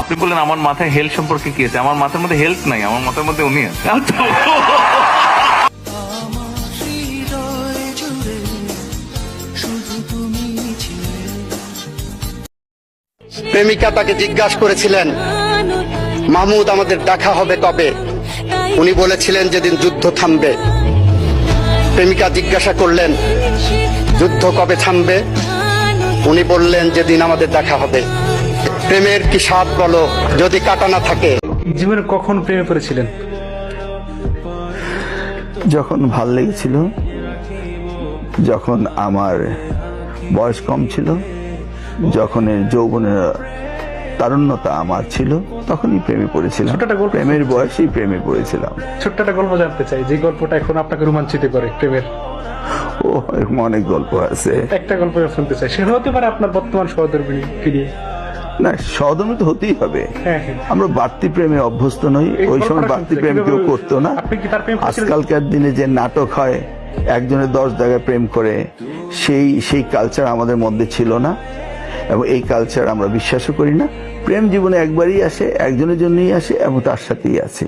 আপনি বললেন আমার মাথায় হেলথ সম্পর্কে কি আছে? আমার মাথার মধ্যে হেলথ নাই, আমার মাথার মধ্যে উনি আছে। প্রেমিকা তাকে জিজ্ঞাসা করেছিলেন, মাহমুদ আমাদের দেখা হবে কবে? উনি বলেছিলেন যেদিন যুদ্ধ থামবে। প্রেমিকা জিজ্ঞাসা করলেন, যুদ্ধ কবে থামবে? উনি বললেন যেদিন আমাদের দেখা হবে। প্রেমের কি স্বাদ বলো যদি কাটা না থাকে। জীবনে কখন প্রেমে পড়েছিলেন? যখন ভাল লেগেছিল, যখন আমার বয়স কম ছিল, যখন যৌবনের তারুণ্যতা আমার ছিল, তখনই প্রেমে পড়েছিলাম। ছোট্ট একটা গল্প। প্রেমের বয়সেই প্রেমে পড়েছিলাম। ছোট্ট একটা গল্প জানতে চাই, যে গল্পটা এখন আপনাকে রোমাঞ্চিত করে প্রেমের। ও এরকম অনেক গল্প আছে। একটা গল্প শুনতে চাই, সেটা হতে পারে আপনার বর্তমান সহধর্মিণী ফিরিয়ে। না, সহধর্মী তো হতেই হবে। হ্যাঁ, হ্যাঁ। আমরা বাড়তি প্রেমে অভ্যস্ত নই। এই ওই সময় গল্পটা বাড়তি শুনতে প্রেম চাই। কেউ করতো না। আপনি কি তার প্রেম করেছিলেন? আজকালকার দিনে যে নাটক হয়, একজনের 10 জায়গায় প্রেম করে, সেই কালচার আমাদের মধ্যে ছিল না, এবং এই কালচার আমরা বিশ্বাসও করি না। প্রেম জীবনে একবারই আসে, একজনের জন্যই আসে, এবং তার সাথেই আছে।